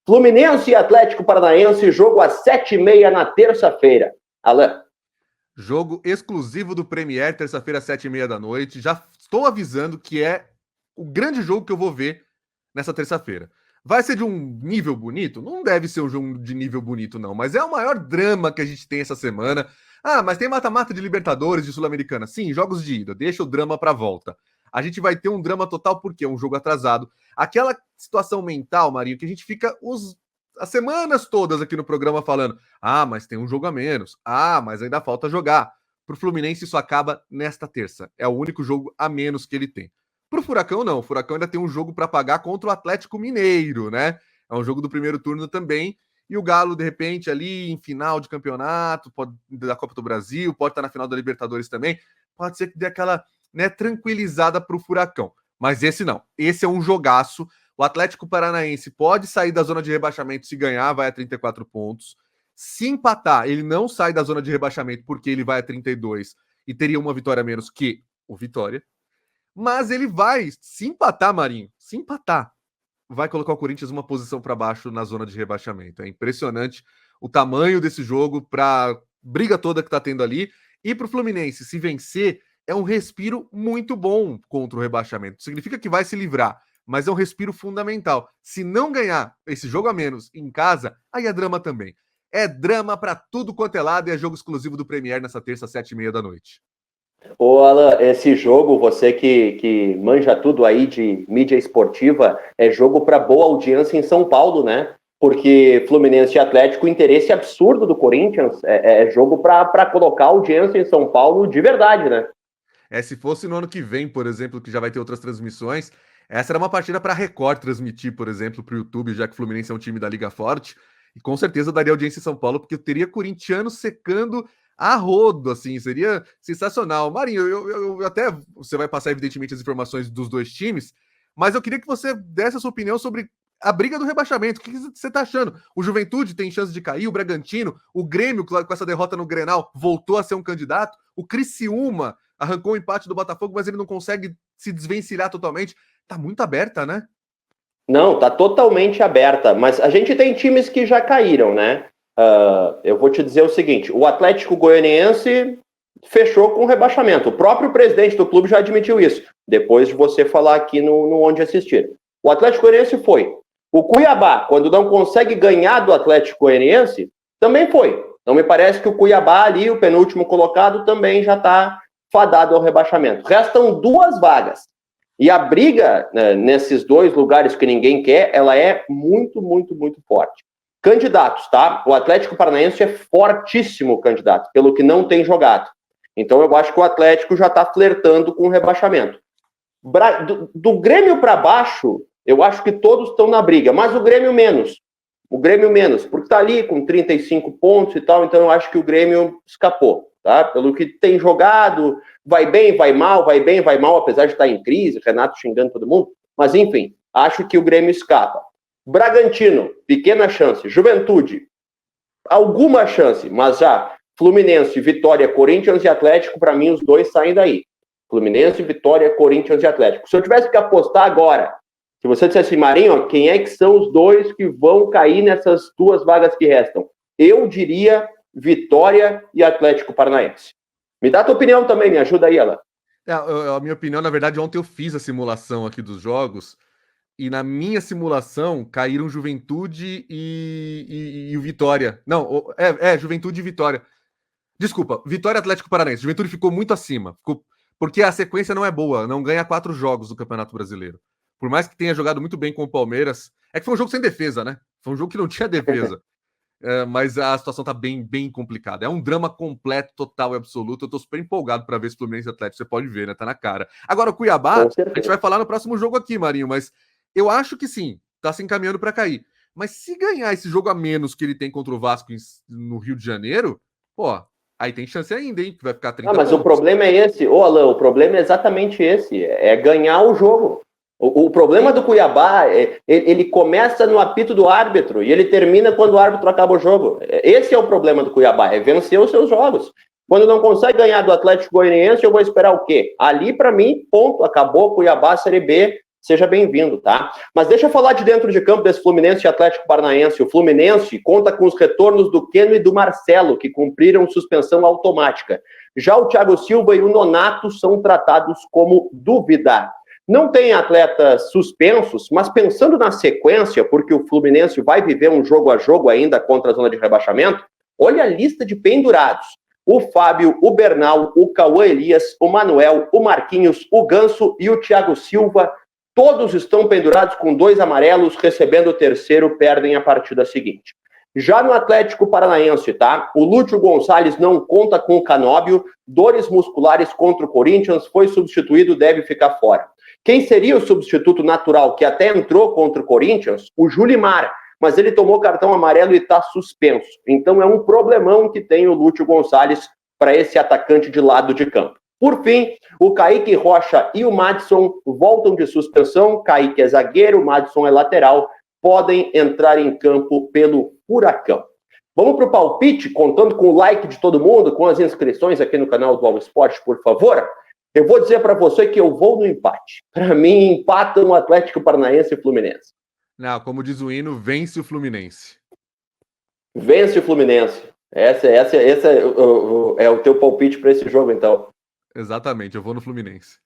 Fluminense e Atlético Paranaense, jogo às 7h30 na terça-feira. Alan. Jogo exclusivo do Premier, terça-feira, às 7h30 da noite. Já estou avisando que é o grande jogo que eu vou ver nessa terça-feira. Vai ser de um nível bonito? Não deve ser um jogo de nível bonito, não. Mas é o maior drama que a gente tem essa semana. Ah, mas tem mata-mata de Libertadores, de Sul-Americana. Sim, jogos de ida. Deixa o drama pra volta. A gente vai ter um drama total porque é um jogo atrasado. Aquela situação mental, Marinho, que a gente fica as semanas todas aqui no programa falando: ah, mas tem um jogo a menos. Ah, mas ainda falta jogar. Pro Fluminense isso acaba nesta terça. É o único jogo a menos que ele tem. Pro Furacão não. O Furacão ainda tem um jogo para pagar contra o Atlético Mineiro, né? É um jogo do primeiro turno também. E o Galo, de repente, ali em final de campeonato, da Copa do Brasil, pode estar na final da Libertadores também. Pode ser que dê aquela, né, tranquilizada pro Furacão. Mas esse não. Esse é um jogaço. O Atlético Paranaense pode sair da zona de rebaixamento se ganhar, vai a 34 pontos. Se empatar, ele não sai da zona de rebaixamento porque ele vai a 32 e teria uma vitória a menos que o Vitória. Mas ele vai, se empatar, Marinho, se empatar, vai colocar o Corinthians uma posição para baixo na zona de rebaixamento. É impressionante o tamanho desse jogo para briga toda que tá tendo ali. E para o Fluminense, se vencer, é um respiro muito bom contra o rebaixamento. Significa que vai se livrar, mas é um respiro fundamental. Se não ganhar esse jogo a menos em casa, aí é drama também. É drama para tudo quanto é lado e é jogo exclusivo do Premier nessa terça, às 7h30 da noite. Ô, Alan, esse jogo, você que manja tudo aí de mídia esportiva, é jogo para boa audiência em São Paulo, né? Porque Fluminense e Atlético, o interesse absurdo do Corinthians é jogo para colocar audiência em São Paulo de verdade, né? Se fosse no ano que vem, por exemplo, que já vai ter outras transmissões, essa era uma partida para a Record transmitir, por exemplo, para o YouTube, já que o Fluminense é um time da Liga Forte, e com certeza daria audiência em São Paulo, porque eu teria corintiano secando a rodo, assim, seria sensacional. Marinho, eu até, você vai passar evidentemente as informações dos dois times, mas eu queria que você desse a sua opinião sobre a briga do rebaixamento. O que você tá achando? O Juventude tem chance de cair, o Bragantino, o Grêmio, com essa derrota no Grenal, voltou a ser um candidato, o Criciúma arrancou o empate do Botafogo, mas ele não consegue se desvencilhar totalmente. Tá muito aberta, né? Não, tá totalmente aberta, mas a gente tem times que já caíram, né? Eu vou te dizer o seguinte, o Atlético Goianiense fechou com o rebaixamento. O próprio presidente do clube já admitiu isso, depois de você falar aqui no Onde Assistir. O Atlético Goianiense foi. O Cuiabá, quando não consegue ganhar do Atlético Goianiense, também foi. Então me parece que o Cuiabá ali, o penúltimo colocado, também já está fadado ao rebaixamento. Restam 2 vagas. E a briga, né, nesses 2 lugares que ninguém quer, ela é muito, muito, muito forte. Candidatos, tá? O Atlético Paranaense é fortíssimo candidato, pelo que não tem jogado. Então eu acho que o Atlético já está flertando com o rebaixamento. Do Grêmio para baixo, eu acho que todos estão na briga, mas o Grêmio menos. O Grêmio menos, porque está ali com 35 pontos e tal, então eu acho que o Grêmio escapou, tá? Pelo que tem jogado, vai bem, vai mal, vai bem, vai mal, apesar de estar em crise, Renato xingando todo mundo, mas enfim, acho que o Grêmio escapa. Bragantino, pequena chance. Juventude, alguma chance, mas já Fluminense, Vitória, Corinthians e Atlético, para mim os 2 saem daí. Fluminense, Vitória, Corinthians e Atlético. Se eu tivesse que apostar agora, se você dissesse assim, Marinho, quem é que são os 2 que vão cair nessas 2 vagas que restam? Eu diria Vitória e Atlético Paranaense. Me dá a tua opinião também, me ajuda aí, ela. A minha opinião, na verdade, ontem eu fiz a simulação aqui dos jogos, e na minha simulação caíram Juventude e o Vitória. Não, Juventude e Vitória. Desculpa, Vitória Atlético Paranaense. Juventude ficou muito acima, porque a sequência não é boa, não ganha 4 jogos do Campeonato Brasileiro. Por mais que tenha jogado muito bem com o Palmeiras, é que foi um jogo sem defesa, né? Foi um jogo que não tinha defesa. Mas a situação tá bem, bem complicada. É um drama completo, total e absoluto. Eu tô super empolgado para ver esse Fluminense Atlético. Você pode ver, né? Tá na cara. Agora, o Cuiabá, a gente vai falar no próximo jogo aqui, Marinho, mas eu acho que sim, tá se encaminhando para cair. Mas se ganhar esse jogo a menos que ele tem contra o Vasco no Rio de Janeiro, pô, aí tem chance ainda, hein? Que vai ficar 30 mas pontos. O problema é esse, Alan, o problema é exatamente esse, é ganhar o jogo. O problema do Cuiabá, ele começa no apito do árbitro e ele termina quando o árbitro acaba o jogo. Esse é o problema do Cuiabá, é vencer os seus jogos. Quando não consegue ganhar do Atlético Goianiense, eu vou esperar o quê? Ali, para mim, ponto, acabou, Cuiabá, Série B, seja bem-vindo, tá? Mas deixa eu falar de dentro de campo desse Fluminense e Atlético Paranaense. O Fluminense conta com os retornos do Keno e do Marcelo, que cumpriram suspensão automática. Já o Thiago Silva e o Nonato são tratados como dúvida. Não tem atletas suspensos, mas pensando na sequência, porque o Fluminense vai viver um jogo a jogo ainda contra a zona de rebaixamento, olha a lista de pendurados. O Fábio, o Bernal, o Cauã Elias, o Manuel, o Marquinhos, o Ganso e o Thiago Silva, todos estão pendurados com 2 amarelos, recebendo o terceiro, perdem a partida seguinte. Já no Atlético Paranaense, tá? O Lúcio Gonçalves não conta com o Canóbio, dores musculares contra o Corinthians, foi substituído, deve ficar fora. Quem seria o substituto natural, que até entrou contra o Corinthians? O Julimar, mas ele tomou cartão amarelo e está suspenso. Então é um problemão que tem o Lúcio Gonçalves para esse atacante de lado de campo. Por fim, o Kaique Rocha e o Madison voltam de suspensão. Kaique é zagueiro, o Madison é lateral, podem entrar em campo pelo Furacão. Vamos para o palpite, contando com o like de todo mundo, com as inscrições aqui no canal do All Sport, por favor. Eu vou dizer para você que eu vou no empate. Para mim, empatam o Atlético Paranaense e o Fluminense. Não, como diz o hino, vence o Fluminense. Vence o Fluminense. Esse é o teu palpite para esse jogo, então. Exatamente, eu vou no Fluminense.